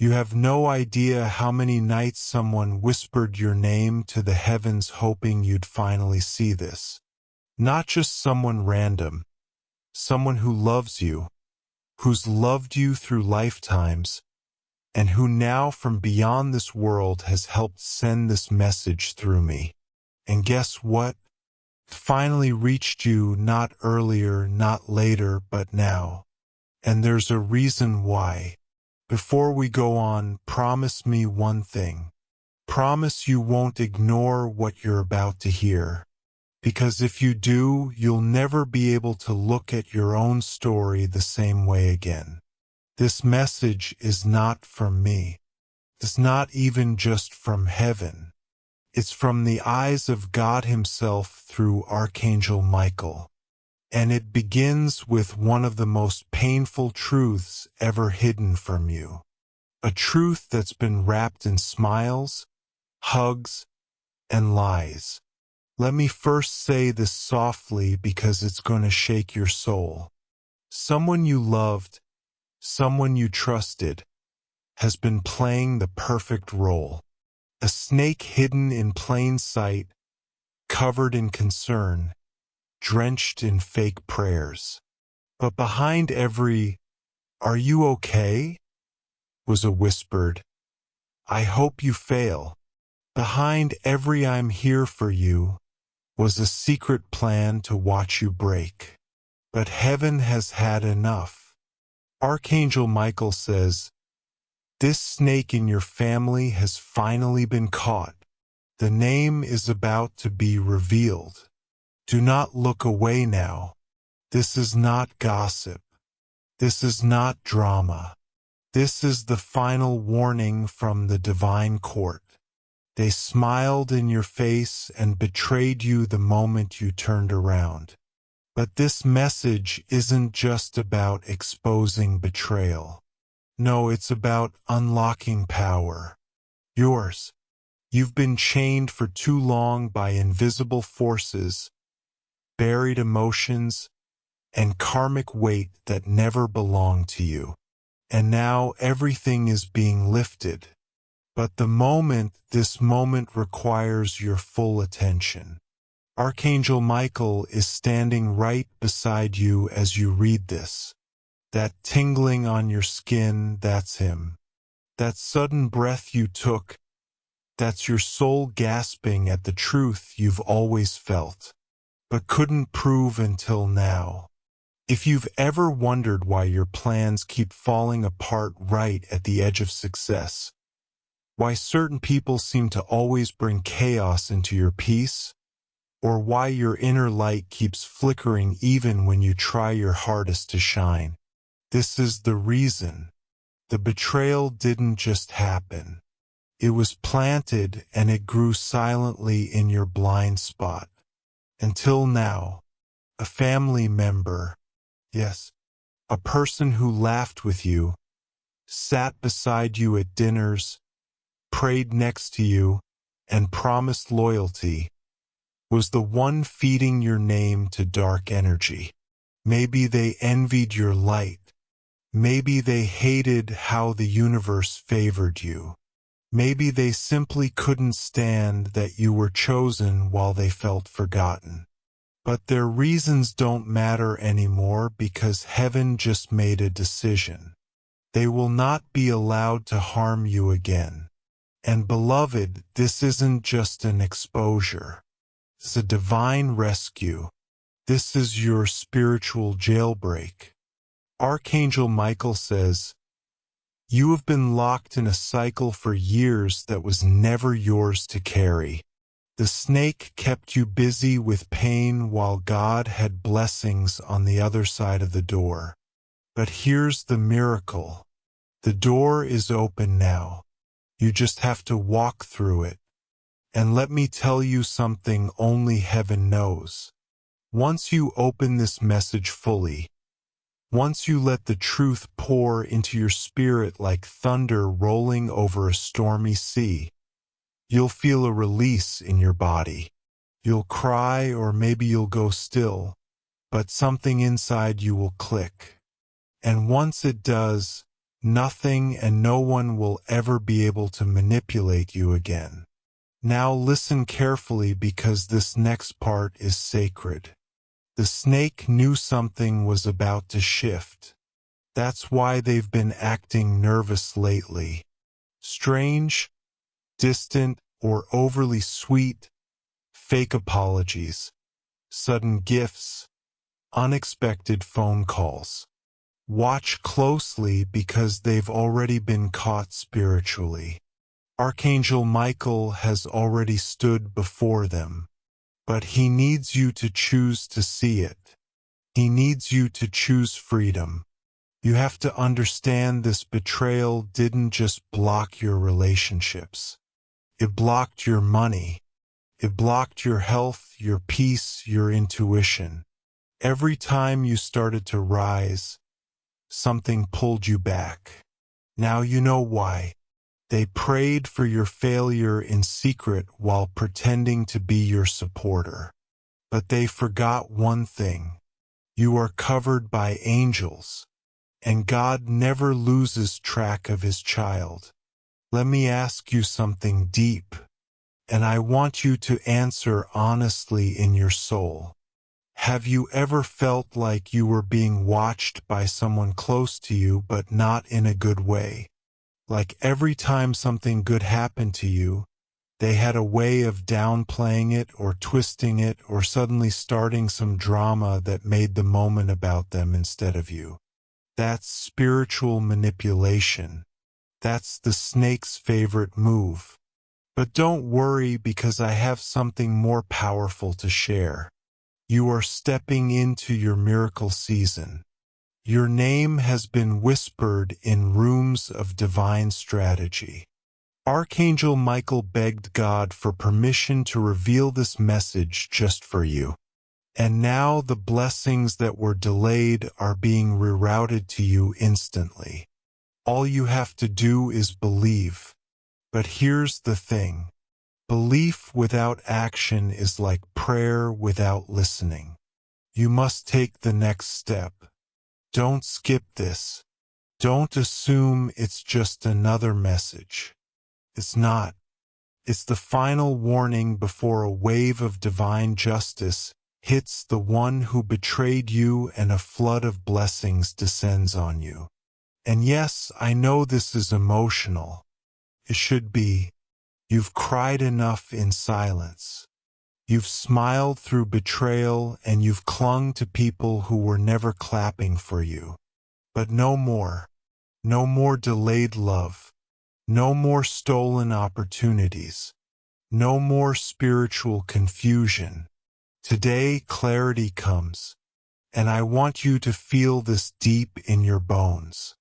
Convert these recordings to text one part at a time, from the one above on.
You have no idea how many nights someone whispered your name to the heavens hoping you'd finally see this. Not just someone random, someone who loves you, who's loved you through lifetimes, and who now from beyond this world has helped send this message through me. And guess what? It finally reached you, not earlier, not later, but now. And there's a reason why. Before we go on, promise me one thing. Promise you won't ignore what you're about to hear. Because if you do, you'll never be able to look at your own story the same way again. This message is not from me. It's not even just from heaven. It's from the eyes of God Himself through Archangel Michael. And it begins with one of the most painful truths ever hidden from you. A truth that's been wrapped in smiles, hugs, and lies. Let me first say this softly because it's going to shake your soul. Someone you loved, someone you trusted, has been playing the perfect role. A snake hidden in plain sight, covered in concern, drenched in fake prayers. But behind every, "Are you okay?" was a whispered, "I hope you fail." Behind every "I'm here for you" was a secret plan to watch you break. But heaven has had enough. Archangel Michael says, "This snake in your family has finally been caught. The name is about to be revealed. Do not look away now. This is not gossip. This is not drama. This is the final warning from the divine court. They smiled in your face and betrayed you the moment you turned around. But this message isn't just about exposing betrayal. No, it's about unlocking power. Yours. You've been chained for too long by invisible forces, buried emotions, and karmic weight that never belonged to you. And now everything is being lifted. But this moment requires your full attention. Archangel Michael is standing right beside you as you read this. That tingling on your skin, that's him. That sudden breath you took, that's your soul gasping at the truth you've always felt, but couldn't prove until now. If you've ever wondered why your plans keep falling apart right at the edge of success, why certain people seem to always bring chaos into your peace, or why your inner light keeps flickering even when you try your hardest to shine, this is the reason. The betrayal didn't just happen. It was planted and it grew silently in your blind spot. Until now, a family member, yes, a person who laughed with you, sat beside you at dinners, prayed next to you, and promised loyalty, was the one feeding your name to dark energy. Maybe they envied your light. Maybe they hated how the universe favored you. Maybe they simply couldn't stand that you were chosen while they felt forgotten. But their reasons don't matter anymore because heaven just made a decision. They will not be allowed to harm you again. And beloved, this isn't just an exposure. It's a divine rescue. This is your spiritual jailbreak. Archangel Michael says, "You have been locked in a cycle for years that was never yours to carry. The snake kept you busy with pain while God had blessings on the other side of the door. But here's the miracle. The door is open now. You just have to walk through it. And let me tell you something only heaven knows. Once you open this message fully, once you let the truth pour into your spirit like thunder rolling over a stormy sea, you'll feel a release in your body. You'll cry or maybe you'll go still, but something inside you will click. And once it does, Nothing and no one will ever be able to manipulate you again. Now listen carefully because this next part is sacred. The snake knew something was about to shift. That's why they've been acting nervous lately. Strange, distant, or overly sweet, fake apologies, sudden gifts, unexpected phone calls. Watch closely because they've already been caught spiritually. Archangel Michael has already stood before them, but he needs you to choose to see it. He needs you to choose freedom. You have to understand this betrayal didn't just block your relationships. It blocked your money. It blocked your health, your peace, your intuition. Every time you started to rise, something pulled you back. Now you know why. They prayed for your failure in secret while pretending to be your supporter. But they forgot one thing. You are covered by angels, and God never loses track of his child. Let me ask you something deep, and I want you to answer honestly in your soul. Have you ever felt like you were being watched by someone close to you but not in a good way? Like every time something good happened to you, they had a way of downplaying it or twisting it or suddenly starting some drama that made the moment about them instead of you. That's spiritual manipulation. That's the snake's favorite move. But don't worry because I have something more powerful to share. You are stepping into your miracle season. Your name has been whispered in rooms of divine strategy. Archangel Michael begged God for permission to reveal this message just for you. And now the blessings that were delayed are being rerouted to you instantly. All you have to do is believe. But here's the thing. Belief without action is like prayer without listening. You must take the next step. Don't skip this. Don't assume it's just another message. It's not. It's the final warning before a wave of divine justice hits the one who betrayed you and a flood of blessings descends on you. And yes, I know this is emotional. It should be. You've cried enough in silence. You've smiled through betrayal and you've clung to people who were never clapping for you. But no more. No more delayed love. No more stolen opportunities. No more spiritual confusion. Today clarity comes, and I want you to feel this deep in your bones.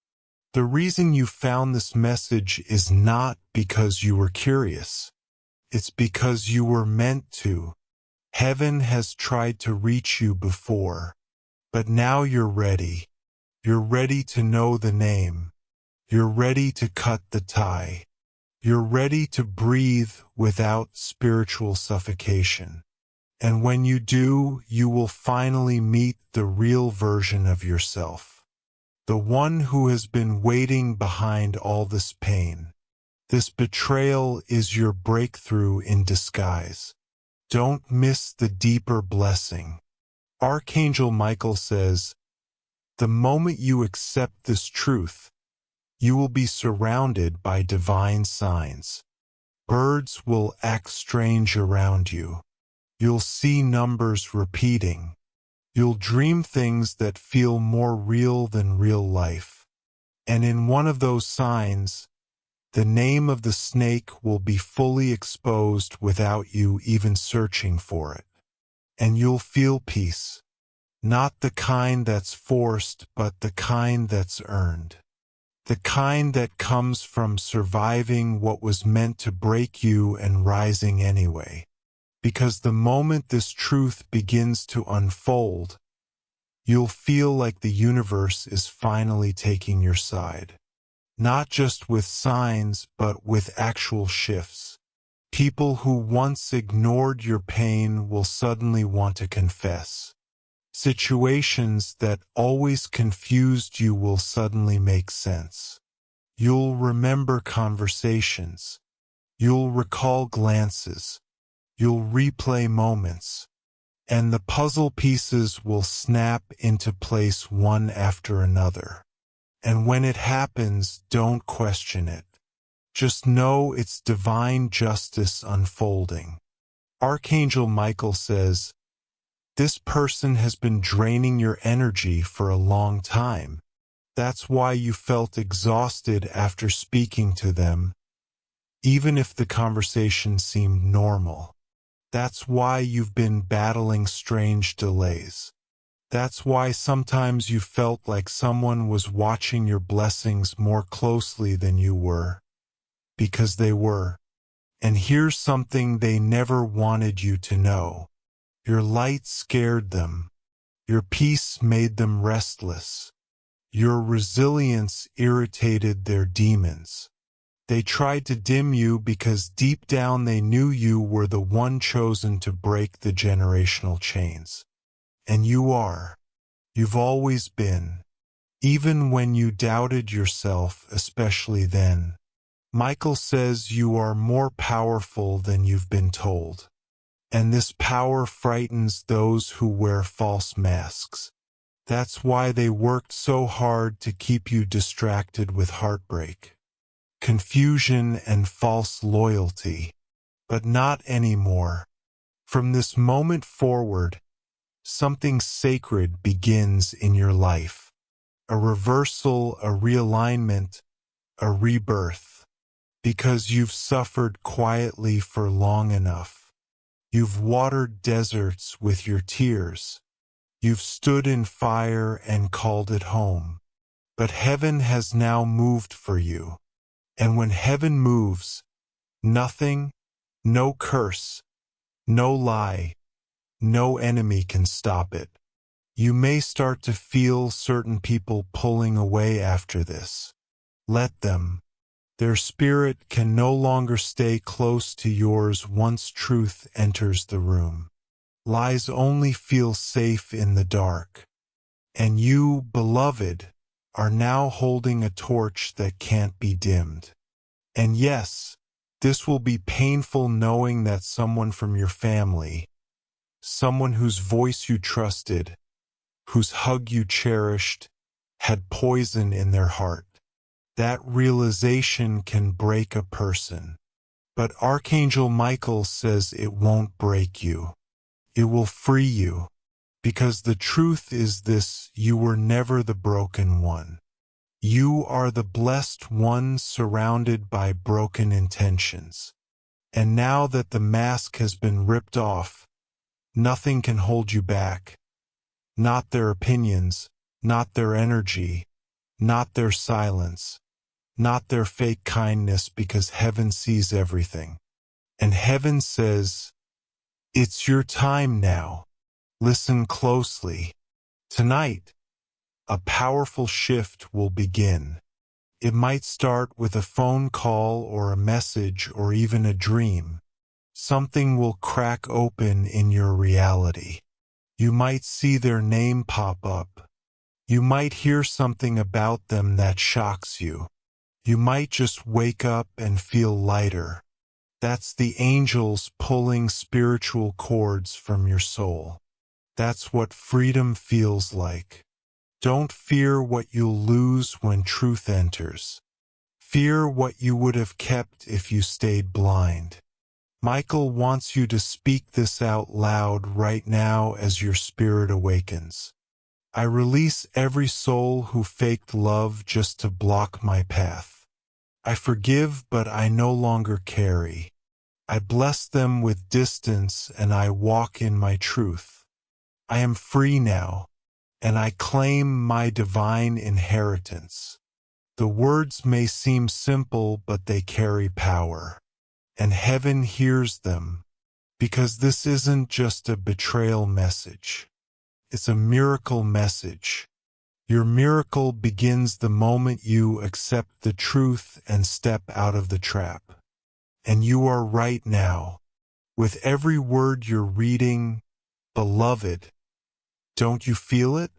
The reason you found this message is not because you were curious. It's because you were meant to. Heaven has tried to reach you before, but now you're ready. You're ready to know the name. You're ready to cut the tie. You're ready to breathe without spiritual suffocation. And when you do, you will finally meet the real version of yourself. The one who has been waiting behind all this pain. This betrayal is your breakthrough in disguise. Don't miss the deeper blessing. Archangel Michael says, the moment you accept this truth, you will be surrounded by divine signs. Birds will act strange around you. You'll see numbers repeating. You'll dream things that feel more real than real life. And in one of those signs, the name of the snake will be fully exposed without you even searching for it. And you'll feel peace. Not the kind that's forced, but the kind that's earned. The kind that comes from surviving what was meant to break you and rising anyway. Because the moment this truth begins to unfold, you'll feel like the universe is finally taking your side. Not just with signs, but with actual shifts. People who once ignored your pain will suddenly want to confess. Situations that always confused you will suddenly make sense. You'll remember conversations. You'll recall glances. You'll replay moments. And the puzzle pieces will snap into place one after another. And when it happens, don't question it. Just know it's divine justice unfolding. Archangel Michael says, "This person has been draining your energy for a long time. That's why you felt exhausted after speaking to them, even if the conversation seemed normal. That's why you've been battling strange delays. That's why sometimes you felt like someone was watching your blessings more closely than you were. Because they were. And here's something they never wanted you to know. Your light scared them. Your peace made them restless. Your resilience irritated their demons. They tried to dim you because deep down they knew you were the one chosen to break the generational chains. And you are. You've always been. Even when you doubted yourself, especially then. Michael says you are more powerful than you've been told. And this power frightens those who wear false masks. That's why they worked so hard to keep you distracted with heartbreak, confusion, and false loyalty. But not anymore. From this moment forward, something sacred begins in your life. A reversal, a realignment, a rebirth. Because you've suffered quietly for long enough. You've watered deserts with your tears. You've stood in fire and called it home. But heaven has now moved for you. And when heaven moves, nothing, no curse, no lie, no enemy can stop it. You may start to feel certain people pulling away after this. Let them. Their spirit can no longer stay close to yours once truth enters the room. Lies only feel safe in the dark. And you, beloved, are now holding a torch that can't be dimmed. And yes, this will be painful knowing that someone from your family, someone whose voice you trusted, whose hug you cherished, had poison in their heart. That realization can break a person. But Archangel Michael says it won't break you. It will free you. Because the truth is this: you were never the broken one. You are the blessed one surrounded by broken intentions. And now that the mask has been ripped off, nothing can hold you back. Not their opinions, not their energy, not their silence, not their fake kindness, because heaven sees everything. And heaven says, it's your time now. Listen closely. Tonight, a powerful shift will begin. It might start with a phone call or a message or even a dream. Something will crack open in your reality. You might see their name pop up. You might hear something about them that shocks you. You might just wake up and feel lighter. That's the angels pulling spiritual cords from your soul. That's what freedom feels like. Don't fear what you'll lose when truth enters. Fear what you would have kept if you stayed blind. Michael wants you to speak this out loud right now as your spirit awakens. I release every soul who faked love just to block my path. I forgive, but I no longer carry. I bless them with distance and I walk in my truth. I am free now, and I claim my divine inheritance. The words may seem simple, but they carry power. And heaven hears them, because this isn't just a betrayal message. It's a miracle message. Your miracle begins the moment you accept the truth and step out of the trap. And you are right now. With every word you're reading, beloved, don't you feel it?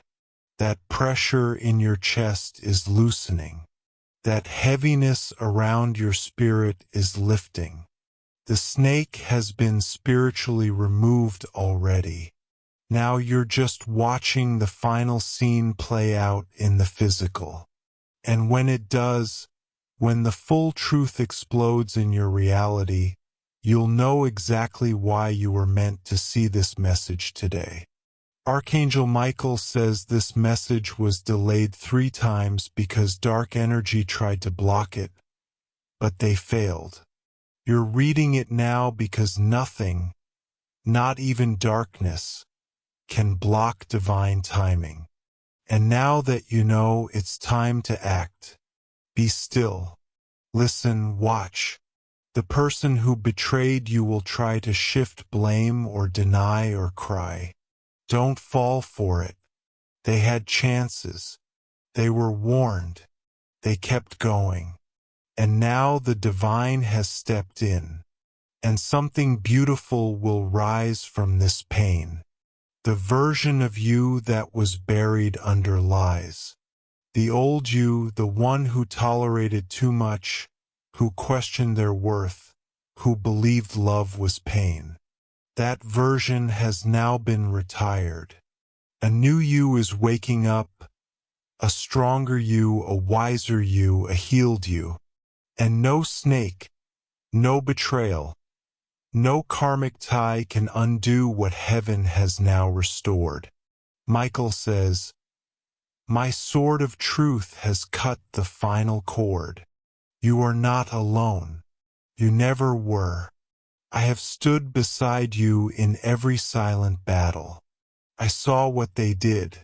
That pressure in your chest is loosening. That heaviness around your spirit is lifting. The snake has been spiritually removed already. Now you're just watching the final scene play out in the physical. And when it does, when the full truth explodes in your reality, you'll know exactly why you were meant to see this message today. Archangel Michael says this message was delayed 3 times because dark energy tried to block it, but they failed. You're reading it now because nothing, not even darkness, can block divine timing. And now that you know it's time to act, be still. Listen, watch. The person who betrayed you will try to shift blame or deny or cry. Don't fall for it. They had chances. They were warned. They kept going. And now the divine has stepped in. And something beautiful will rise from this pain. The version of you that was buried under lies. The old you, the one who tolerated too much, who questioned their worth, who believed love was pain. That version has now been retired. A new you is waking up, a stronger you, a wiser you, a healed you. And no snake, no betrayal, no karmic tie can undo what heaven has now restored. Michael says, "My sword of truth has cut the final chord. You are not alone. You never were. I have stood beside you in every silent battle. I saw what they did.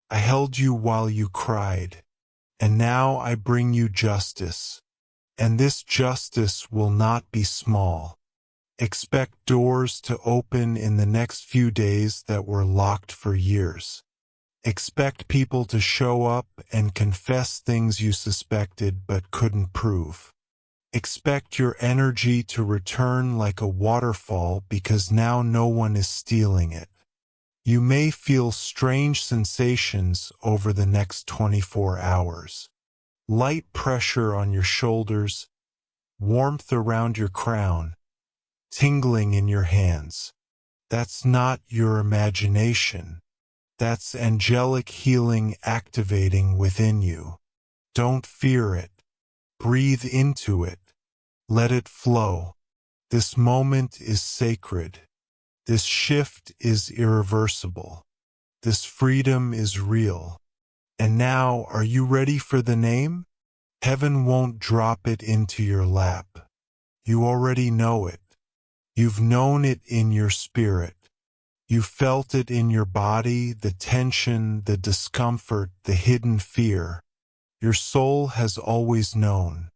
I held you while you cried. And now I bring you justice. And this justice will not be small. Expect doors to open in the next few days that were locked for years. Expect people to show up and confess things you suspected but couldn't prove. Expect your energy to return like a waterfall because now no one is stealing it. You may feel strange sensations over the next 24 hours. Light pressure on your shoulders, warmth around your crown, tingling in your hands. That's not your imagination. That's angelic healing activating within you. Don't fear it. Breathe into it. Let it flow. This moment is sacred. This shift is irreversible. This freedom is real. And now, are you ready for the name? Heaven won't drop it into your lap. You already know it. You've known it in your spirit. You felt it in your body, the tension, the discomfort, the hidden fear. Your soul has always known.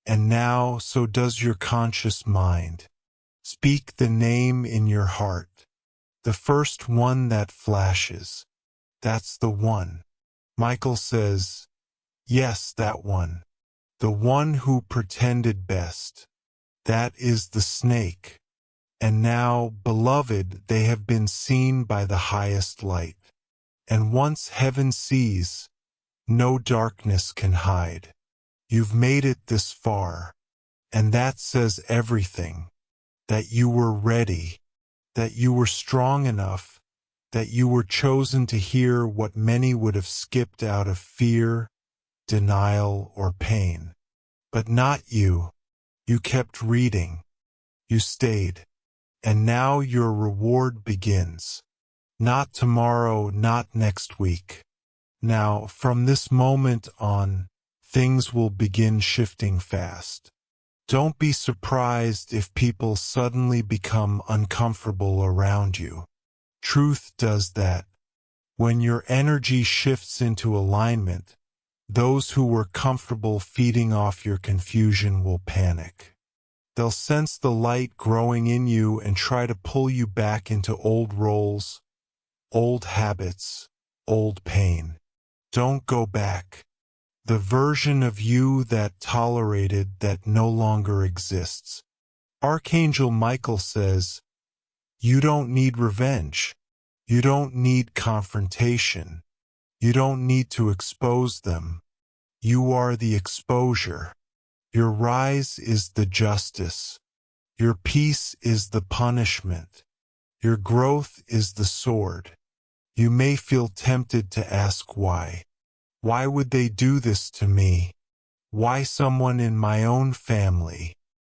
And now, so does your conscious mind. Speak the name in your heart. The first one that flashes. That's the one. Michael says, yes, that one. The one who pretended best. That is the snake. And now, beloved, they have been seen by the highest light. And once heaven sees, no darkness can hide. You've made it this far. And that says everything. That you were ready. That you were strong enough. That you were chosen to hear what many would have skipped out of fear, denial, or pain. But not you. You kept reading. You stayed. And now your reward begins. Not tomorrow, not next week. Now, from this moment on, things will begin shifting fast. Don't be surprised if people suddenly become uncomfortable around you. Truth does that. When your energy shifts into alignment, those who were comfortable feeding off your confusion will panic. They'll sense the light growing in you and try to pull you back into old roles, old habits, old pain. Don't go back. The version of you that tolerated that no longer exists. Archangel Michael says, you don't need revenge. You don't need confrontation. You don't need to expose them. You are the exposure. Your rise is the justice. Your peace is the punishment. Your growth is the sword. You may feel tempted to ask why. Why would they do this to me? Why someone in my own family?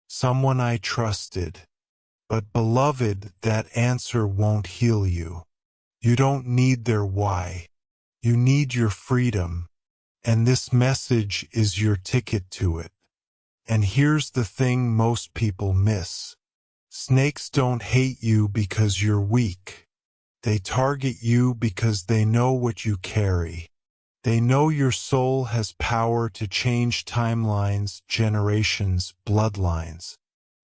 Someone I trusted? But beloved, that answer won't heal you. You don't need their why. You need your freedom. And this message is your ticket to it. And here's the thing most people miss. Snakes don't hate you because you're weak. They target you because they know what you carry. They know your soul has power to change timelines, generations, bloodlines.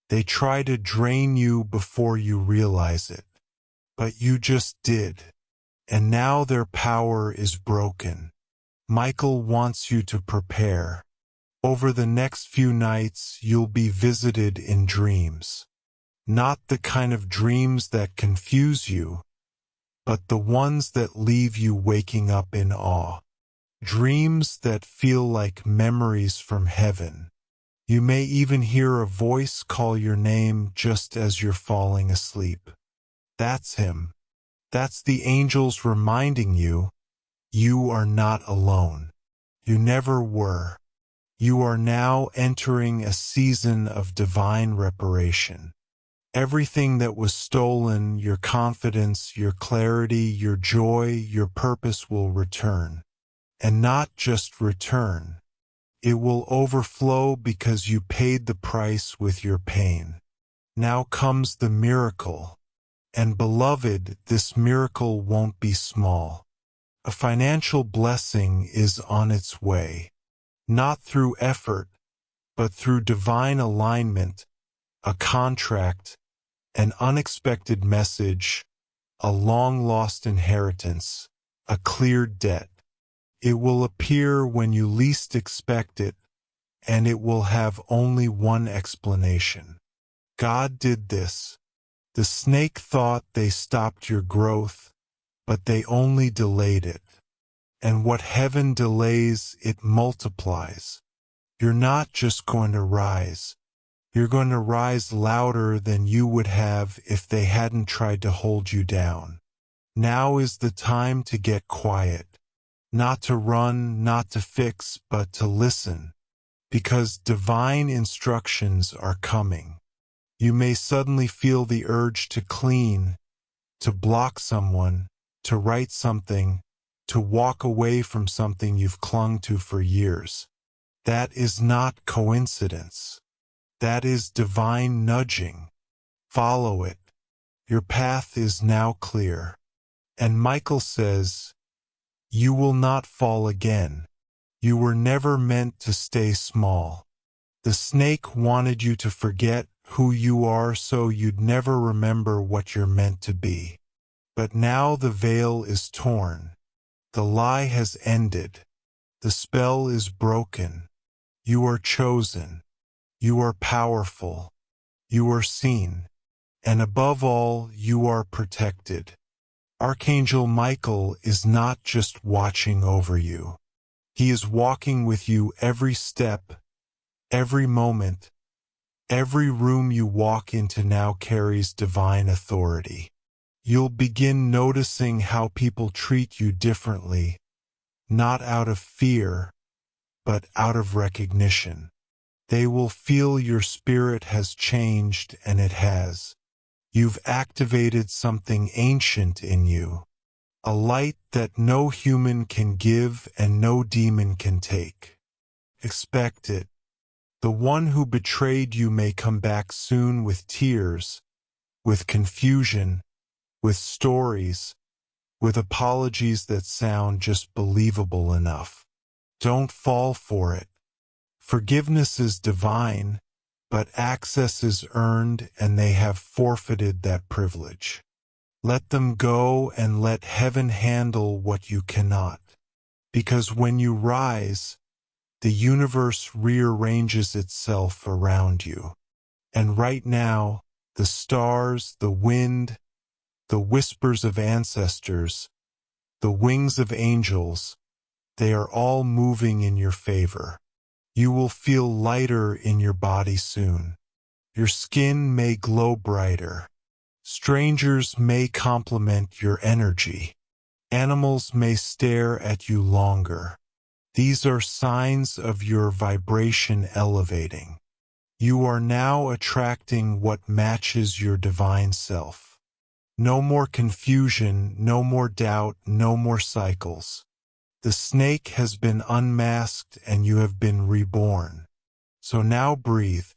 They try to drain you before you realize it. But you just did. And now their power is broken. Michael wants you to prepare. Over the next few nights, you'll be visited in dreams. Not the kind of dreams that confuse you, but the ones that leave you waking up in awe. Dreams that feel like memories from heaven. You may even hear a voice call your name just as you're falling asleep. That's him. That's the angels reminding you, you are not alone. You never were. You are now entering a season of divine reparation. Everything that was stolen, your confidence, your clarity, your joy, your purpose will return. And not just return. It will overflow because you paid the price with your pain. Now comes the miracle. And beloved, this miracle won't be small. A financial blessing is on its way. Not through effort, but through divine alignment, a contract, an unexpected message, a long-lost inheritance, a cleared debt. It will appear when you least expect it, and it will have only one explanation. God did this. The snake thought they stopped your growth, but they only delayed it. And what heaven delays, it multiplies. You're not just going to rise. You're going to rise louder than you would have if they hadn't tried to hold you down. Now is the time to get quiet. Not to run, not to fix, but to listen. Because divine instructions are coming. You may suddenly feel the urge to clean, to block someone, to write something, to walk away from something you've clung to for years. That is not coincidence. That is divine nudging. Follow it. Your path is now clear. And Michael says, you will not fall again. You were never meant to stay small. The snake wanted you to forget who you are so you'd never remember what you're meant to be. But now the veil is torn. The lie has ended. The spell is broken. You are chosen. You are powerful. You are seen. And above all, you are protected. Archangel Michael is not just watching over you. He is walking with you every step, every moment. Every room you walk into now carries divine authority. You'll begin noticing how people treat you differently, not out of fear, but out of recognition. They will feel your spirit has changed, and it has. You've activated something ancient in you, a light that no human can give and no demon can take. Expect it. The one who betrayed you may come back soon with tears, with confusion, with stories, with apologies that sound just believable enough. Don't fall for it. Forgiveness is divine, but access is earned and they have forfeited that privilege. Let them go and let heaven handle what you cannot. Because when you rise, the universe rearranges itself around you. And right now, the stars, the wind, the whispers of ancestors, the wings of angels, They are all moving in your favor. You will feel lighter in your body soon. Your skin may glow brighter. Strangers may compliment your energy. Animals may stare at you longer. These are signs of your vibration elevating. You are now attracting what matches your divine self. No more confusion, no more doubt, no more cycles. The snake has been unmasked and you have been reborn. So now breathe.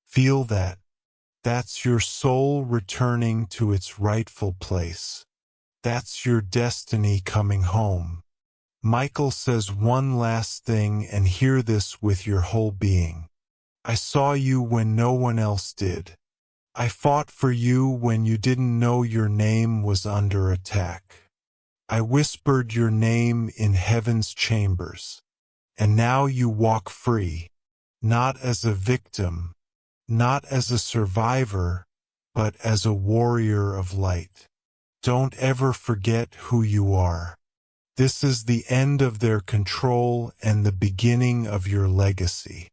Feel that. That's your soul returning to its rightful place. That's your destiny coming home. Michael says one last thing, and hear this with your whole being. I saw you when no one else did. I fought for you when you didn't know your name was under attack. I whispered your name in heaven's chambers. And now you walk free, not as a victim, not as a survivor, but as a warrior of light. Don't ever forget who you are. This is the end of their control and the beginning of your legacy.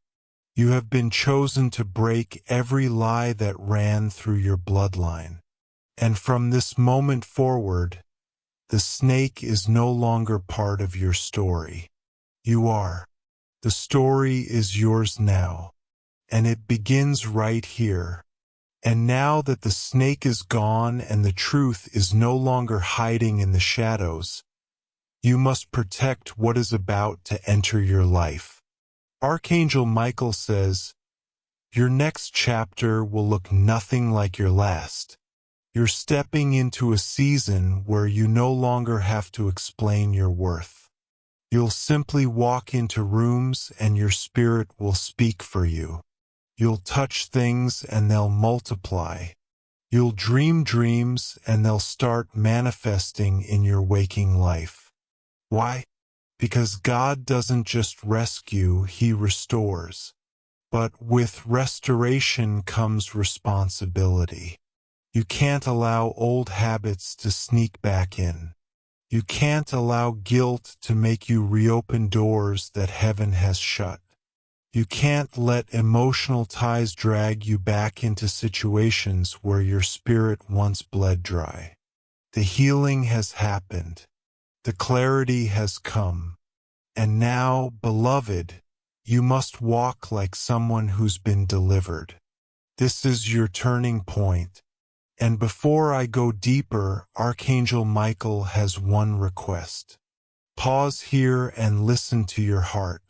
You have been chosen to break every lie that ran through your bloodline. And from this moment forward, the snake is no longer part of your story. You are. The story is yours now. And it begins right here. And now that the snake is gone and the truth is no longer hiding in the shadows, you must protect what is about to enter your life. Archangel Michael says, your next chapter will look nothing like your last. You're stepping into a season where you no longer have to explain your worth. You'll simply walk into rooms and your spirit will speak for you. You'll touch things and they'll multiply. You'll dream dreams and they'll start manifesting in your waking life. Why? Because God doesn't just rescue, He restores. But with restoration comes responsibility. You can't allow old habits to sneak back in. You can't allow guilt to make you reopen doors that heaven has shut. You can't let emotional ties drag you back into situations where your spirit once bled dry. The healing has happened. The clarity has come. And now, beloved, you must walk like someone who's been delivered. This is your turning point. And before I go deeper, Archangel Michael has one request. Pause here and listen to your heart.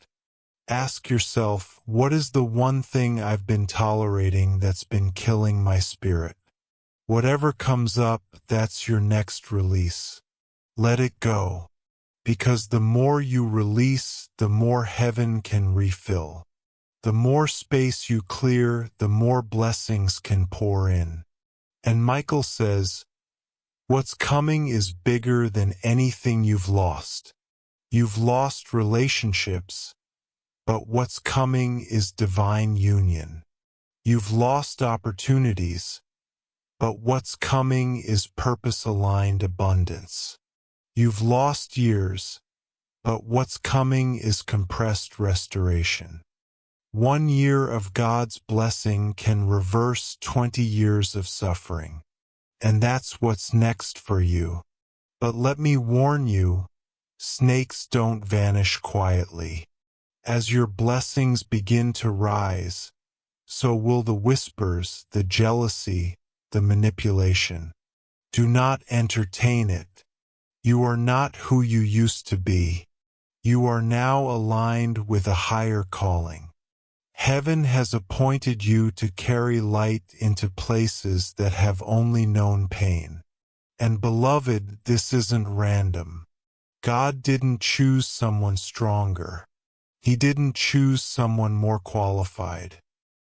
Ask yourself, what is the one thing I've been tolerating that's been killing my spirit? Whatever comes up, that's your next release. Let it go. Because the more you release, the more heaven can refill. The more space you clear, the more blessings can pour in. And Michael says, what's coming is bigger than anything you've lost. You've lost relationships, but what's coming is divine union. You've lost opportunities, but what's coming is purpose-aligned abundance. You've lost years, but what's coming is compressed restoration. 1 year of God's blessing can reverse 20 years of suffering. And that's what's next for you. But let me warn you, snakes don't vanish quietly. As your blessings begin to rise, so will the whispers, the jealousy, the manipulation. Do not entertain it. You are not who you used to be. You are now aligned with a higher calling. Heaven has appointed you to carry light into places that have only known pain. And beloved, this isn't random. God didn't choose someone stronger. He didn't choose someone more qualified.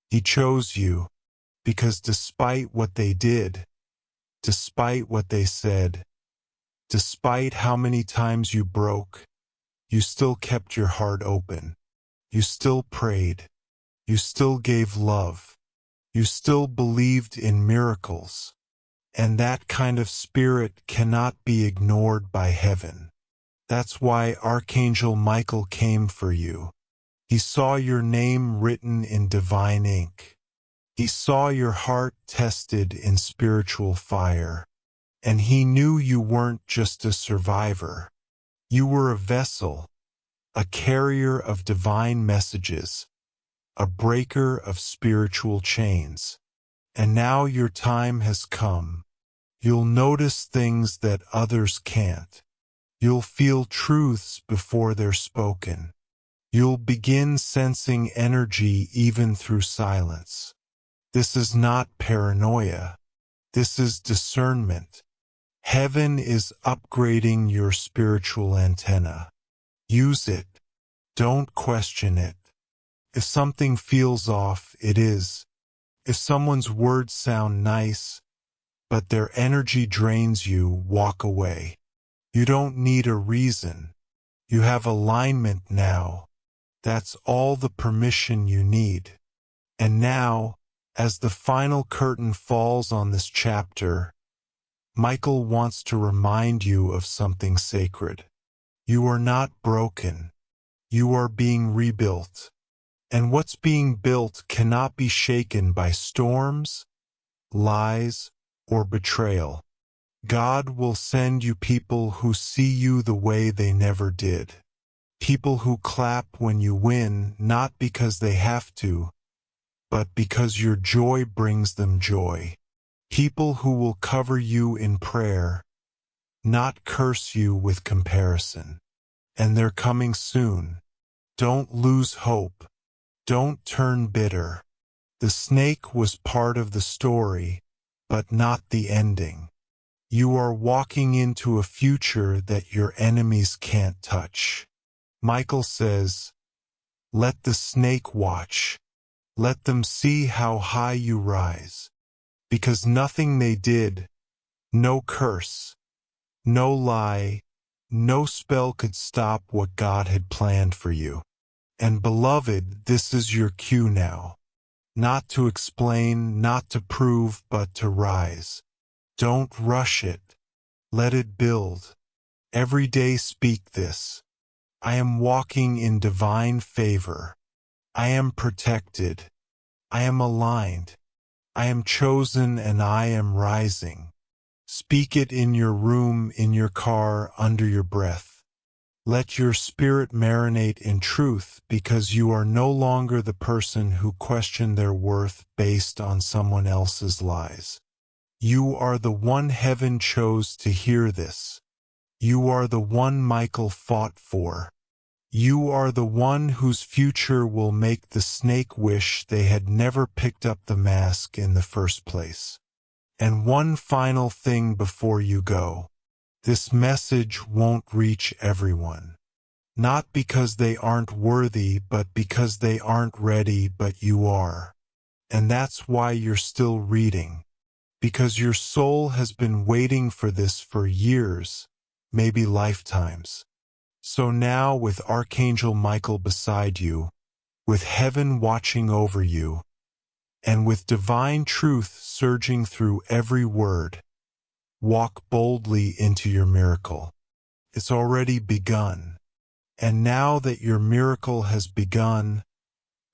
He chose you because despite what they did, despite what they said, despite how many times you broke, you still kept your heart open. You still prayed. You still gave love. You still believed in miracles. And that kind of spirit cannot be ignored by heaven. That's why Archangel Michael came for you. He saw your name written in divine ink. He saw your heart tested in spiritual fire. And he knew you weren't just a survivor. You were a vessel, a carrier of divine messages, a breaker of spiritual chains. And now your time has come. You'll notice things that others can't. You'll feel truths before they're spoken. You'll begin sensing energy even through silence. This is not paranoia. This is discernment. Heaven is upgrading your spiritual antenna. Use it. Don't question it. If something feels off, it is. If someone's words sound nice, but their energy drains you, walk away. You don't need a reason. You have alignment now. That's all the permission you need. And now, as the final curtain falls on this chapter, Michael wants to remind you of something sacred. You are not broken. You are being rebuilt. And what's being built cannot be shaken by storms, lies, or betrayal. God will send you people who see you the way they never did. People who clap when you win, not because they have to, but because your joy brings them joy. People who will cover you in prayer, not curse you with comparison. And they're coming soon. Don't lose hope. Don't turn bitter. The snake was part of the story, but not the ending. You are walking into a future that your enemies can't touch. Michael says, let the snake watch. Let them see how high you rise. Because nothing they did, no curse, no lie, no spell could stop what God had planned for you. And beloved, this is your cue now. Not to explain, not to prove, but to rise. Don't rush it. Let it build. Every day speak this. I am walking in divine favor. I am protected. I am aligned. I am chosen and I am rising. Speak it in your room, in your car, under your breath. Let your spirit marinate in truth, because you are no longer the person who questioned their worth based on someone else's lies. You are the one heaven chose to hear this. You are the one Michael fought for. You are the one whose future will make the snake wish they had never picked up the mask in the first place. And one final thing before you go. This message won't reach everyone. Not because they aren't worthy, but because they aren't ready, but you are. And that's why you're still reading. Because your soul has been waiting for this for years, maybe lifetimes. So now, with Archangel Michael beside you, with heaven watching over you, and with divine truth surging through every word, walk boldly into your miracle. It's already begun. And now that your miracle has begun,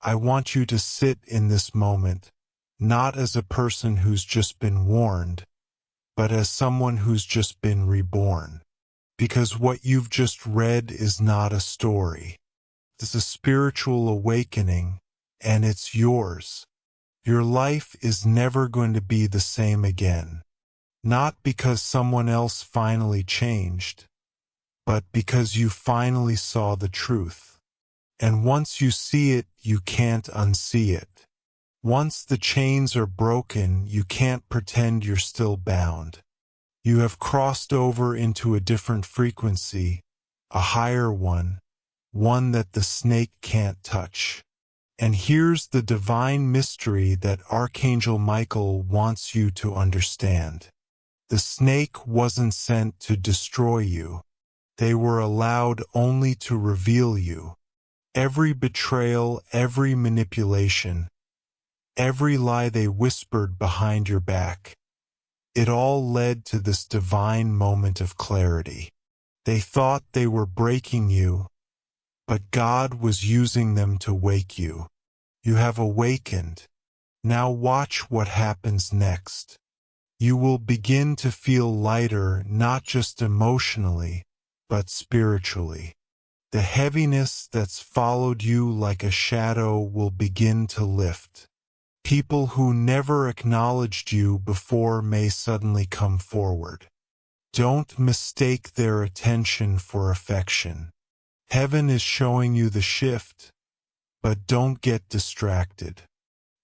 I want you to sit in this moment, not as a person who's just been warned, but as someone who's just been reborn. Because what you've just read is not a story. It's a spiritual awakening, and it's yours. Your life is never going to be the same again. Not because someone else finally changed, but because you finally saw the truth. And once you see it, you can't unsee it. Once the chains are broken, you can't pretend you're still bound. You have crossed over into a different frequency, a higher one that the snake can't touch. And here's the divine mystery that Archangel Michael wants you to understand. The snake wasn't sent to destroy you. They were allowed only to reveal you. Every betrayal, every manipulation, every lie they whispered behind your back, it all led to this divine moment of clarity. They thought they were breaking you, but God was using them to wake you. You have awakened. Now watch what happens next. You will begin to feel lighter, not just emotionally, but spiritually. The heaviness that's followed you like a shadow will begin to lift. People who never acknowledged you before may suddenly come forward. Don't mistake their attention for affection. Heaven is showing you the shift, but don't get distracted.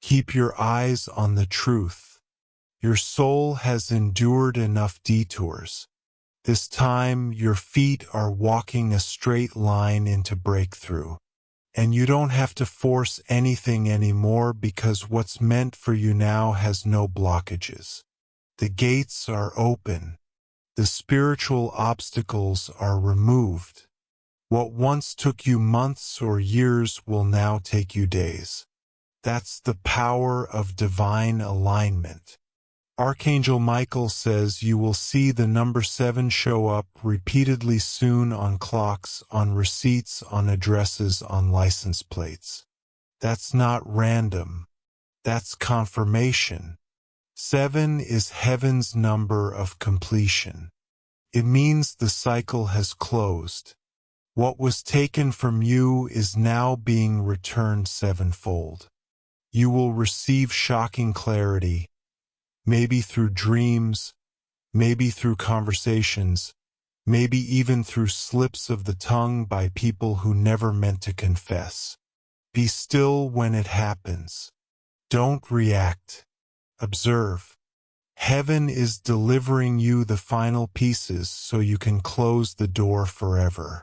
Keep your eyes on the truth. Your soul has endured enough detours. This time, your feet are walking a straight line into breakthrough. And you don't have to force anything anymore because what's meant for you now has no blockages. The gates are open. The spiritual obstacles are removed. What once took you months or years will now take you days. That's the power of divine alignment. Archangel Michael says you will see the number 7 show up repeatedly soon on clocks, on receipts, on addresses, on license plates. That's not random. That's confirmation. 7 is heaven's number of completion. It means the cycle has closed. What was taken from you is now being returned sevenfold. You will receive shocking clarity, maybe through dreams, maybe through conversations, maybe even through slips of the tongue by people who never meant to confess. Be still when it happens. Don't react. Observe. Heaven is delivering you the final pieces so you can close the door forever.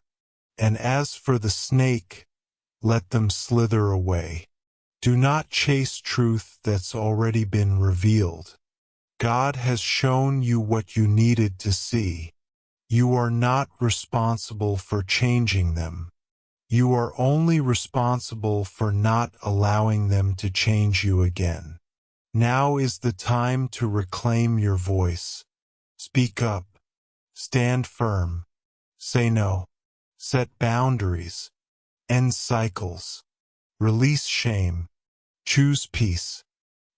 And as for the snake, let them slither away. Do not chase truth that's already been revealed. God has shown you what you needed to see. You are not responsible for changing them. You are only responsible for not allowing them to change you again. Now is the time to reclaim your voice. Speak up. Stand firm. Say no. Set boundaries. End cycles. Release shame. Choose peace.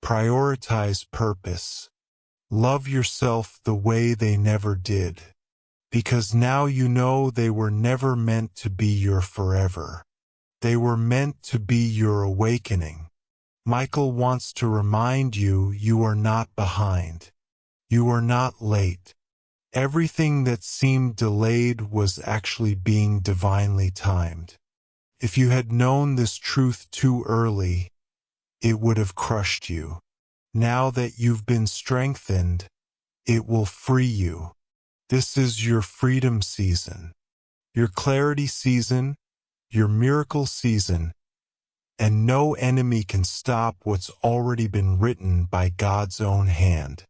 Prioritize purpose. Love yourself the way they never did. Because now you know they were never meant to be your forever. They were meant to be your awakening. Michael wants to remind you you are not behind. You are not late. Everything that seemed delayed was actually being divinely timed. If you had known this truth too early, it would have crushed you. Now that you've been strengthened, it will free you. This is your freedom season, your clarity season, your miracle season, and no enemy can stop what's already been written by God's own hand.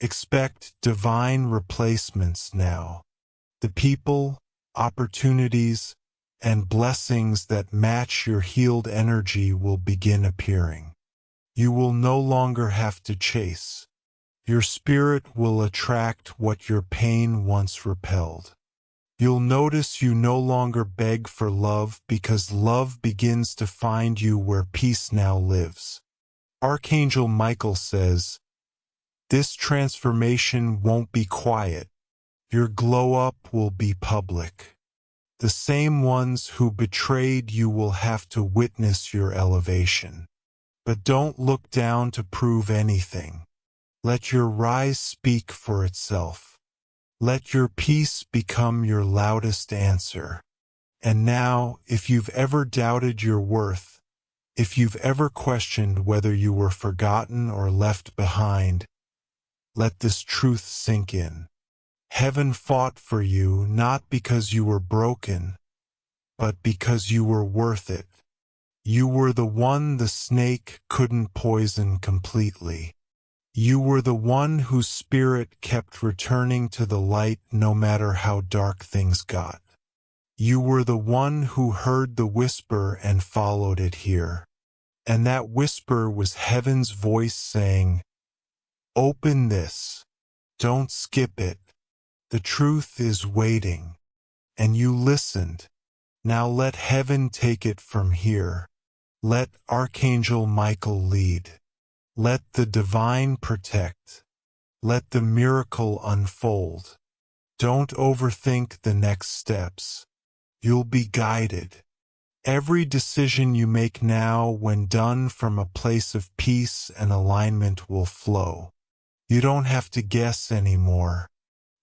Expect divine replacements now. The people, opportunities, and blessings that match your healed energy will begin appearing. You will no longer have to chase. Your spirit will attract what your pain once repelled. You'll notice you no longer beg for love because love begins to find you where peace now lives. Archangel Michael says, this transformation won't be quiet. Your glow-up will be public. The same ones who betrayed you will have to witness your elevation. But don't look down to prove anything. Let your rise speak for itself. Let your peace become your loudest answer. And now, if you've ever doubted your worth, if you've ever questioned whether you were forgotten or left behind, let this truth sink in. Heaven fought for you not because you were broken, but because you were worth it. You were the one the snake couldn't poison completely. You were the one whose spirit kept returning to the light no matter how dark things got. You were the one who heard the whisper and followed it here. And that whisper was heaven's voice saying, open this. Don't skip it. The truth is waiting. and you listened. Now let heaven take it from here. Let Archangel Michael lead. Let the divine protect. Let the miracle unfold. Don't overthink the next steps. You'll be guided. Every decision you make now, when done from a place of peace and alignment, will flow. You don't have to guess anymore.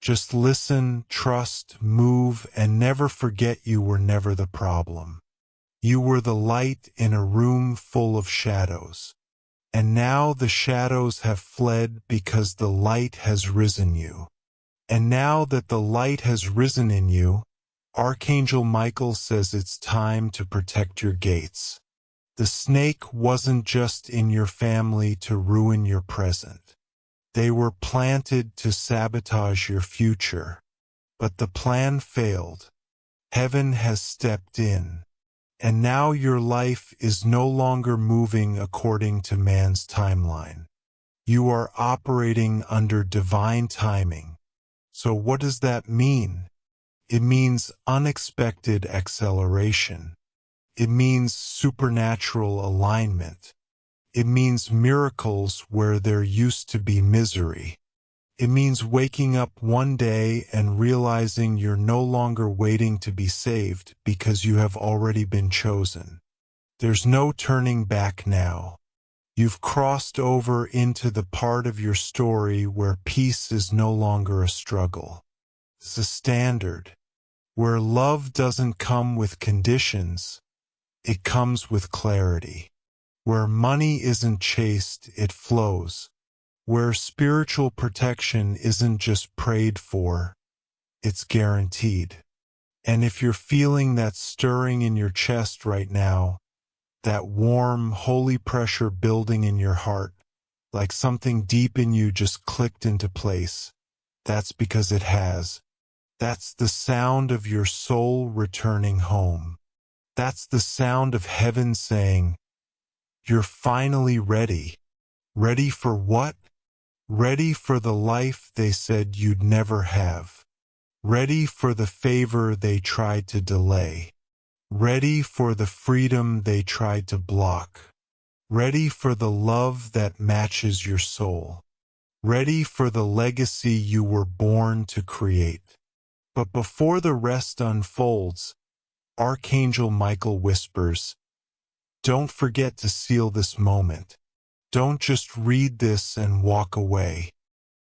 Just listen, trust, move, and never forget you were never the problem. You were the light in a room full of shadows. And now the shadows have fled because the light has risen you. And now that the light has risen in you, Archangel Michael says it's time to protect your gates. The snake wasn't just in your family to ruin your present. They were planted to sabotage your future. But the plan failed. Heaven has stepped in. And now your life is no longer moving according to man's timeline. You are operating under divine timing. So what does that mean? It means unexpected acceleration. It means supernatural alignment. It means miracles where there used to be misery. It means waking up one day and realizing you're no longer waiting to be saved because you have already been chosen. There's no turning back now. You've crossed over into the part of your story where peace is no longer a struggle. It's a standard. Where love doesn't come with conditions, it comes with clarity. Where money isn't chased, it flows. Where spiritual protection isn't just prayed for, it's guaranteed. And if you're feeling that stirring in your chest right now, that warm, holy pressure building in your heart, like something deep in you just clicked into place, that's because it has. That's the sound of your soul returning home. That's the sound of heaven saying, "You're finally ready." Ready for what? Ready for the life they said you'd never have. Ready for the favor they tried to delay. Ready for the freedom they tried to block. Ready for the love that matches your soul. Ready for the legacy you were born to create. But before the rest unfolds, Archangel Michael whispers, "Don't forget to seal this moment. Don't just read this and walk away.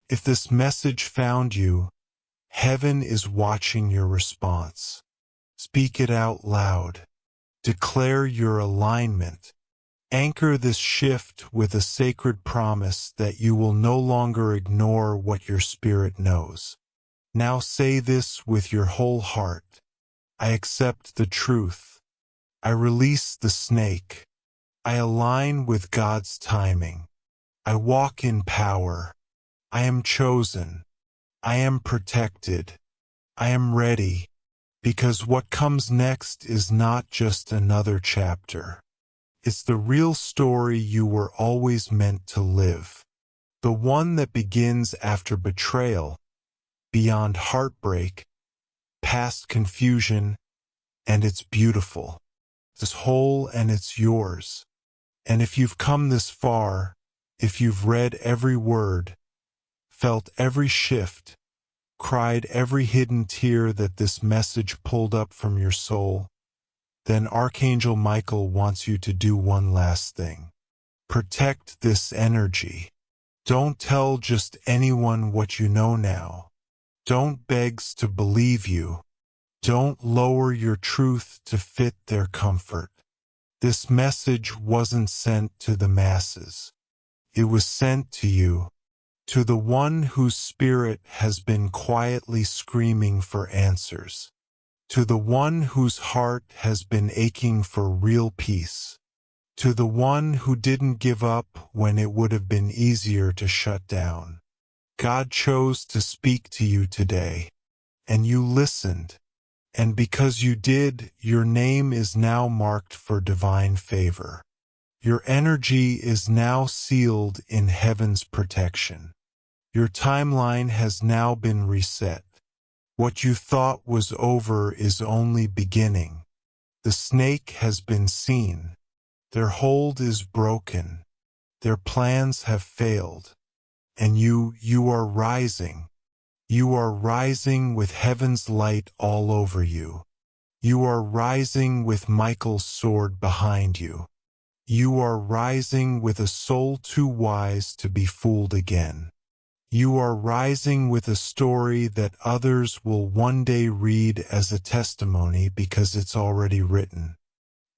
If this message found you, heaven is watching your response. Speak it out loud. Declare your alignment. Anchor this shift with a sacred promise that you will no longer ignore what your spirit knows. Now say this with your whole heart. I accept the truth. I release the snake. I align with God's timing. I walk in power. I am chosen. I am protected. I am ready. Because what comes next is not just another chapter. It's the real story you were always meant to live. The one that begins after betrayal, beyond heartbreak, past confusion, and it's beautiful. It's whole and it's yours. And if you've come this far, if you've read every word, felt every shift, cried every hidden tear that this message pulled up from your soul, then Archangel Michael wants you to do one last thing. Protect this energy. Don't tell just anyone what you know now. Don't beg to believe you. Don't lower your truth to fit their comfort. This message wasn't sent to the masses. It was sent to you, to the one whose spirit has been quietly screaming for answers, to the one whose heart has been aching for real peace, to the one who didn't give up when it would have been easier to shut down. God chose to speak to you today, and you listened. And because you did, your name is now marked for divine favor. Your energy is now sealed in heaven's protection. Your timeline has now been reset. What you thought was over is only beginning. The snake has been seen. Their hold is broken. Their plans have failed. And you are rising. You are rising with heaven's light all over you. You are rising with Michael's sword behind you. You are rising with a soul too wise to be fooled again. You are rising with a story that others will one day read as a testimony because it's already written.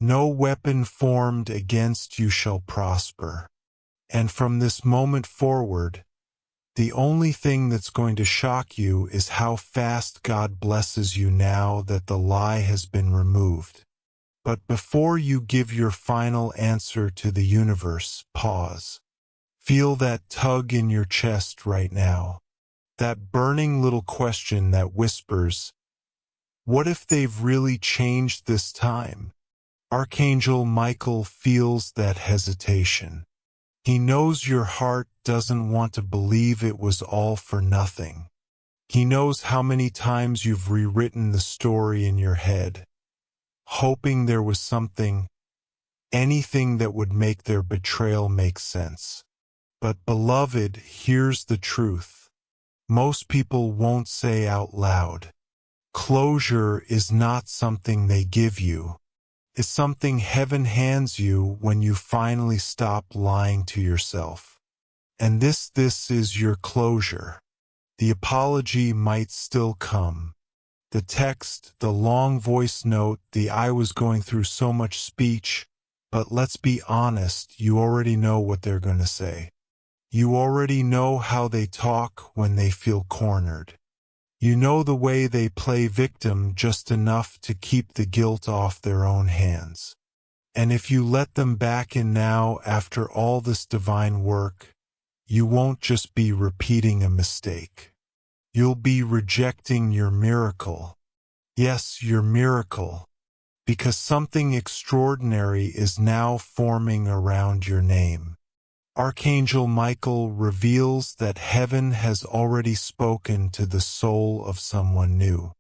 No weapon formed against you shall prosper. And from this moment forward, the only thing that's going to shock you is how fast God blesses you now that the lie has been removed. But before you give your final answer to the universe, pause. Feel that tug in your chest right now. That burning little question that whispers, what if they've really changed this time? Archangel Michael feels that hesitation. He knows your heart doesn't want to believe it was all for nothing. He knows how many times you've rewritten the story in your head, hoping there was something, anything that would make their betrayal make sense. But beloved, here's the truth. Most people won't say out loud. Closure is not something they give you. It's something heaven hands you when you finally stop lying to yourself. And this is your closure. The apology might still come. The text, the long voice note, the I was going through so much speech, but let's be honest, you already know what they're going to say. You already know how they talk when they feel cornered. You know the way they play victim just enough to keep the guilt off their own hands. And if you let them back in now after all this divine work, you won't just be repeating a mistake. You'll be rejecting your miracle. Yes, your miracle. Because something extraordinary is now forming around your name. Archangel Michael reveals that heaven has already spoken to the soul of someone new.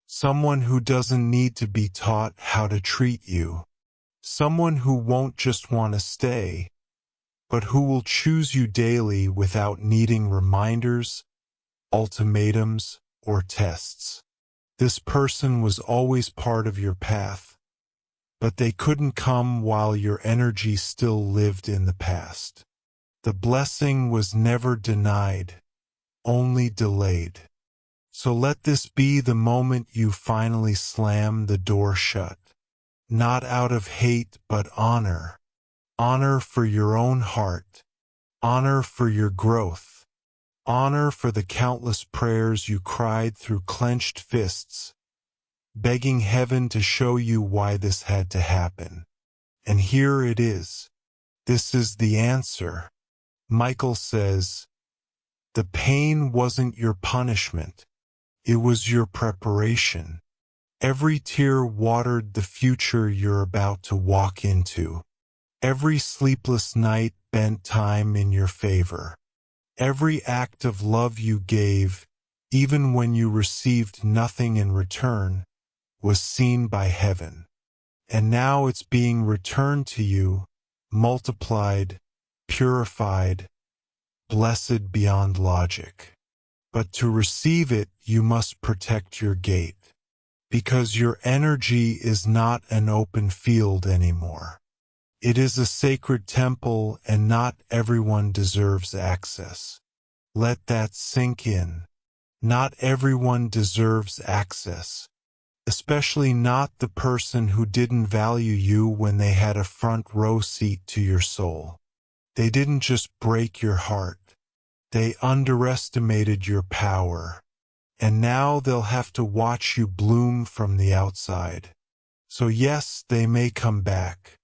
Someone who doesn't need to be taught how to treat you. Someone who won't just want to stay, but who will choose you daily without needing reminders, ultimatums, or tests. This person was always part of your path, but they couldn't come while your energy still lived in the past. The blessing was never denied, only delayed. So let this be the moment you finally slam the door shut. Not out of hate but honor. Honor for your own heart. Honor for your growth. Honor for the countless prayers you cried through clenched fists, begging heaven to show you why this had to happen. And here it is. This is the answer. Michael says, the pain wasn't your punishment. It was your preparation. Every tear watered the future you're about to walk into. Every sleepless night bent time in your favor. Every act of love you gave, even when you received nothing in return, was seen by heaven. And now it's being returned to you, multiplied, purified, blessed beyond logic. But to receive it, you must protect your gate, because your energy is not an open field anymore. It is a sacred temple, and not everyone deserves access. Let that sink in. Not everyone deserves access, especially not the person who didn't value you when they had a front row seat to your soul. They didn't just break your heart. They underestimated your power, and now they'll have to watch you bloom from the outside. So yes, they may come back.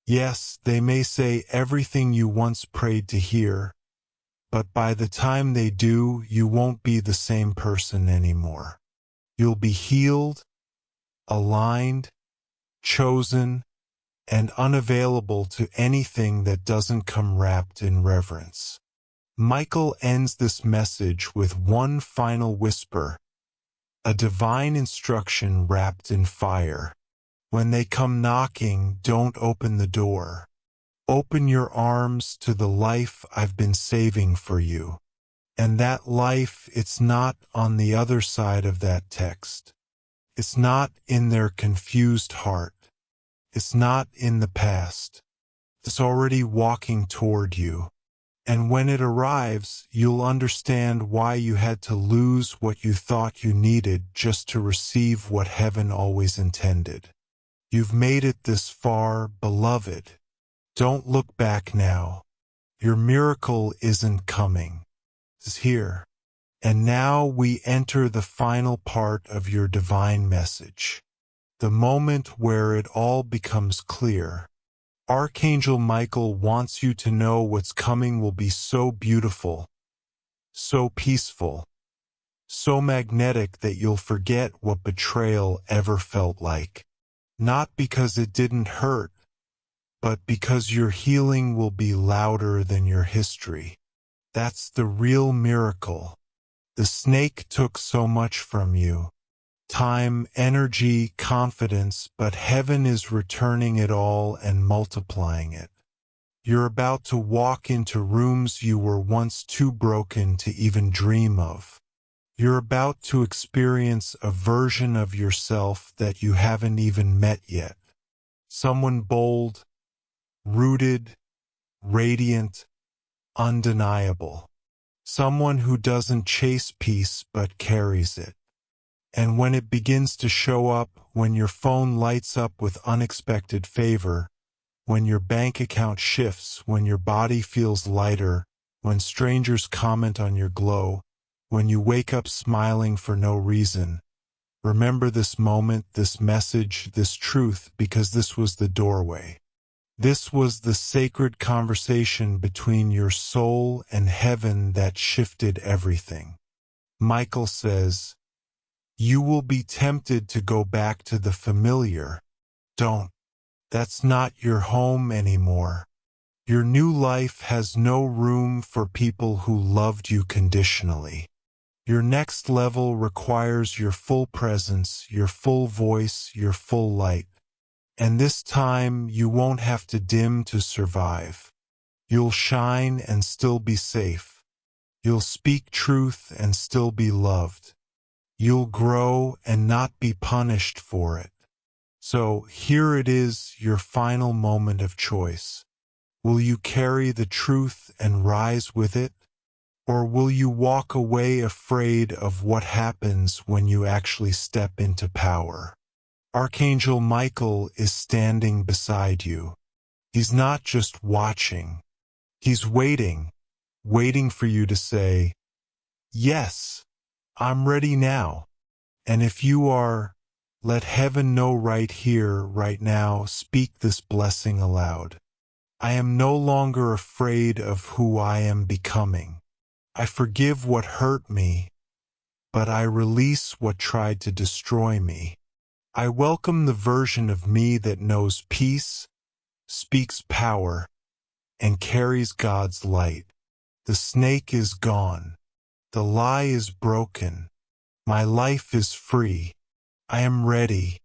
Yes, they may say everything you once prayed to hear, but by the time they do, you won't be the same person anymore. You'll be healed, aligned, chosen, and unavailable to anything that doesn't come wrapped in reverence. Michael ends this message with one final whisper, a divine instruction wrapped in fire. When they come knocking, don't open the door. Open your arms to the life I've been saving for you. And that life, it's not on the other side of that text. It's not in their confused heart. It's not in the past. It's already walking toward you. And when it arrives, you'll understand why you had to lose what you thought you needed just to receive what heaven always intended. You've made it this far, beloved. Don't look back now. Your miracle isn't coming. It's here. And now we enter the final part of your divine message. The moment where it all becomes clear. Archangel Michael wants you to know what's coming will be so beautiful, so peaceful, so magnetic that you'll forget what betrayal ever felt like. Not because it didn't hurt, but because your healing will be louder than your history. That's the real miracle. The snake took so much from you. Time, energy, confidence, but heaven is returning it all and multiplying it. You're about to walk into rooms you were once too broken to even dream of. You're about to experience a version of yourself that you haven't even met yet. Someone bold, rooted, radiant, undeniable. Someone who doesn't chase peace but carries it. And when it begins to show up, when your phone lights up with unexpected favor, when your bank account shifts, when your body feels lighter, when strangers comment on your glow, when you wake up smiling for no reason, remember this moment, this message, this truth, because this was the doorway. This was the sacred conversation between your soul and heaven that shifted everything. Michael says, you will be tempted to go back to the familiar. Don't. That's not your home anymore. Your new life has no room for people who loved you conditionally. Your next level requires your full presence, your full voice, your full light. And this time you won't have to dim to survive. You'll shine and still be safe. You'll speak truth and still be loved. You'll grow and not be punished for it. So here it is, your final moment of choice. Will you carry the truth and rise with it? Or will you walk away afraid of what happens when you actually step into power? Archangel Michael is standing beside you. He's not just watching. He's waiting for you to say, yes, I'm ready now. And if you are, let heaven know right here, right now, speak this blessing aloud. I am no longer afraid of who I am becoming. I forgive what hurt me, but I release what tried to destroy me. I welcome the version of me that knows peace, speaks power, and carries God's light. The snake is gone. The lie is broken. My life is free. I am ready.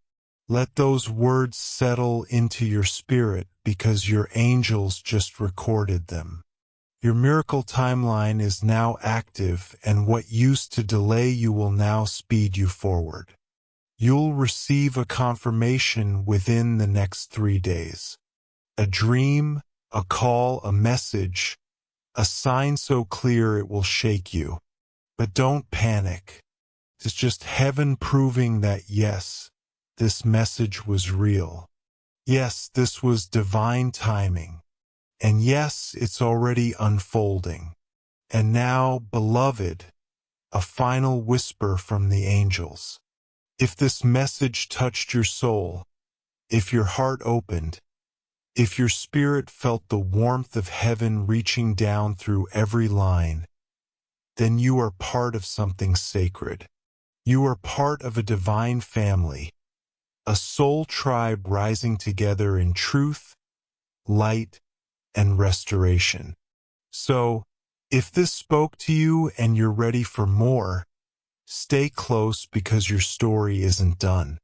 Let those words settle into your spirit because your angels just recorded them. Your miracle timeline is now active, and what used to delay you will now speed you forward. You'll receive a confirmation within the next 3 days. A dream, a call, a message, a sign so clear it will shake you. But don't panic. It's just heaven proving that yes, this message was real. Yes, this was divine timing. And yes, it's already unfolding. And now, beloved, a final whisper from the angels. If this message touched your soul, if your heart opened, if your spirit felt the warmth of heaven reaching down through every line, then you are part of something sacred. You are part of a divine family, a soul tribe rising together in truth, light, and restoration. So, if this spoke to you and you're ready for more, Stay close because your story isn't done.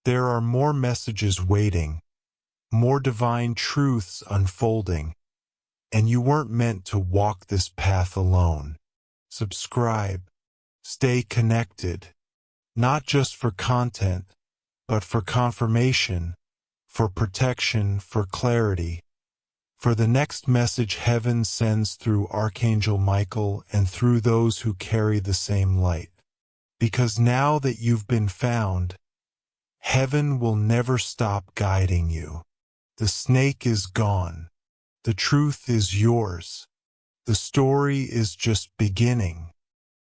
There are more messages waiting, more divine truths unfolding, and you weren't meant to walk this path alone. Subscribe. Stay connected, not just for content, but for confirmation, for protection, for clarity, for the next message heaven sends through Archangel Michael and through those who carry the same light. Because now that you've been found, heaven will never stop guiding you. The snake is gone. The truth is yours. The story is just beginning.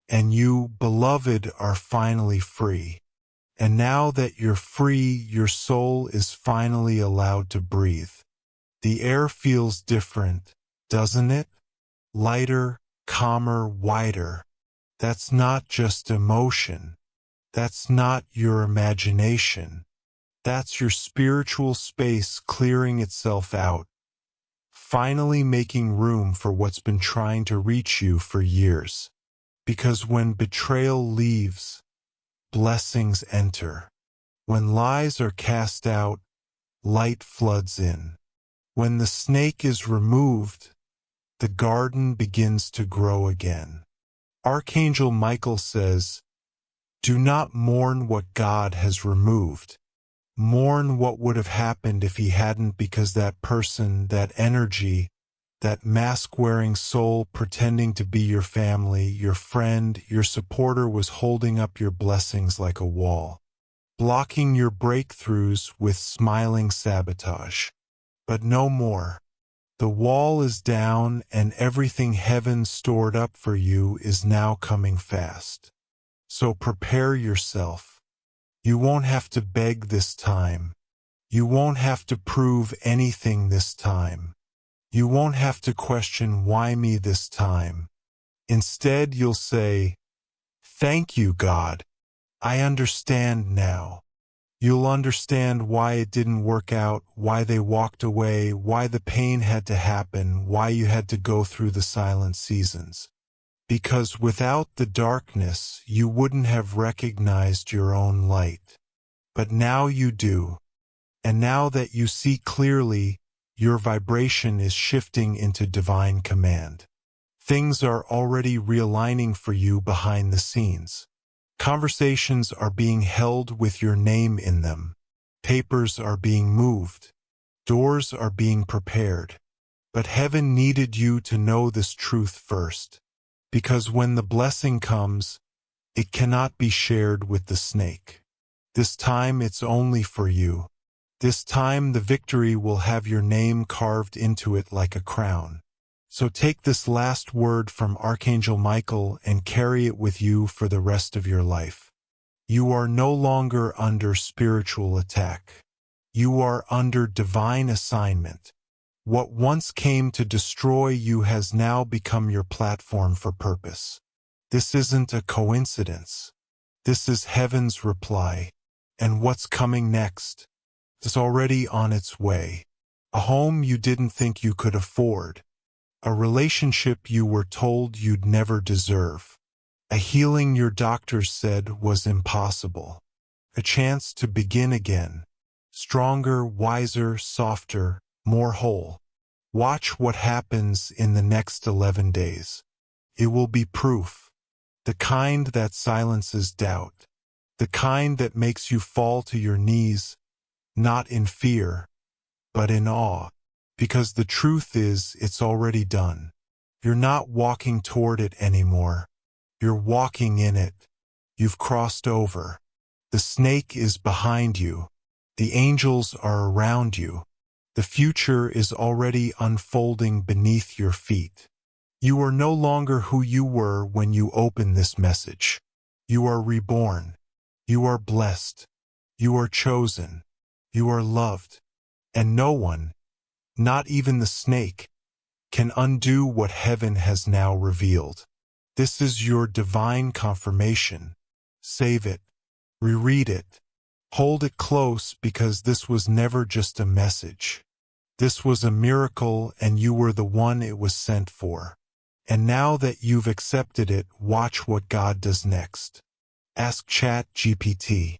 And you, beloved, are finally free. And now that you're free, your soul is finally allowed to breathe. The air feels different, doesn't it? Lighter, calmer, wider. That's not just emotion. That's not your imagination. That's your spiritual space clearing itself out, finally making room for what's been trying to reach you for years. Because when betrayal leaves, blessings enter. When lies are cast out, light floods in. When the snake is removed, the garden begins to grow again. Archangel Michael says, "Do not mourn what God has removed. Mourn what would have happened if he hadn't, because that person, that energy, that mask-wearing soul pretending to be your family, your friend, your supporter was holding up your blessings like a wall, blocking your breakthroughs with smiling sabotage. But no more. The wall is down and everything heaven stored up for you is now coming fast. So prepare yourself. You won't have to beg this time. You won't have to prove anything this time. You won't have to question why me this time. Instead, you'll say, 'Thank you, God. I understand now.' You'll understand why it didn't work out, why they walked away, why the pain had to happen, why you had to go through the silent seasons. Because without the darkness, you wouldn't have recognized your own light. But now you do. And now that you see clearly, your vibration is shifting into divine command. Things are already realigning for you behind the scenes. Conversations are being held with your name in them. Papers are being moved. Doors are being prepared. But heaven needed you to know this truth first. Because when the blessing comes, it cannot be shared with the snake. This time it's only for you. This time the victory will have your name carved into it like a crown. So take this last word from Archangel Michael and carry it with you for the rest of your life. You are no longer under spiritual attack. You are under divine assignment. What once came to destroy you has now become your platform for purpose. This isn't a coincidence. This is heaven's reply. And what's coming next is already on its way. A home you didn't think you could afford. A relationship you were told you'd never deserve. A healing your doctors said was impossible. A chance to begin again. Stronger, wiser, softer, more whole. Watch what happens in the next 11 days. It will be proof. The kind that silences doubt. The kind that makes you fall to your knees, not in fear, but in awe. Because the truth is, it's already done. You're not walking toward it anymore. You're walking in it. You've crossed over. The snake is behind you. The angels are around you. The future is already unfolding beneath your feet. You are no longer who you were when you opened this message. You are reborn. You are blessed. You are chosen. You are loved. And no one, not even the snake, can undo what heaven has now revealed. This is your divine confirmation. Save it. Reread it. Hold it close, because this was never just a message. This was a miracle, and you were the one it was sent for. And now that you've accepted it, watch what God does next. Ask Chat GPT.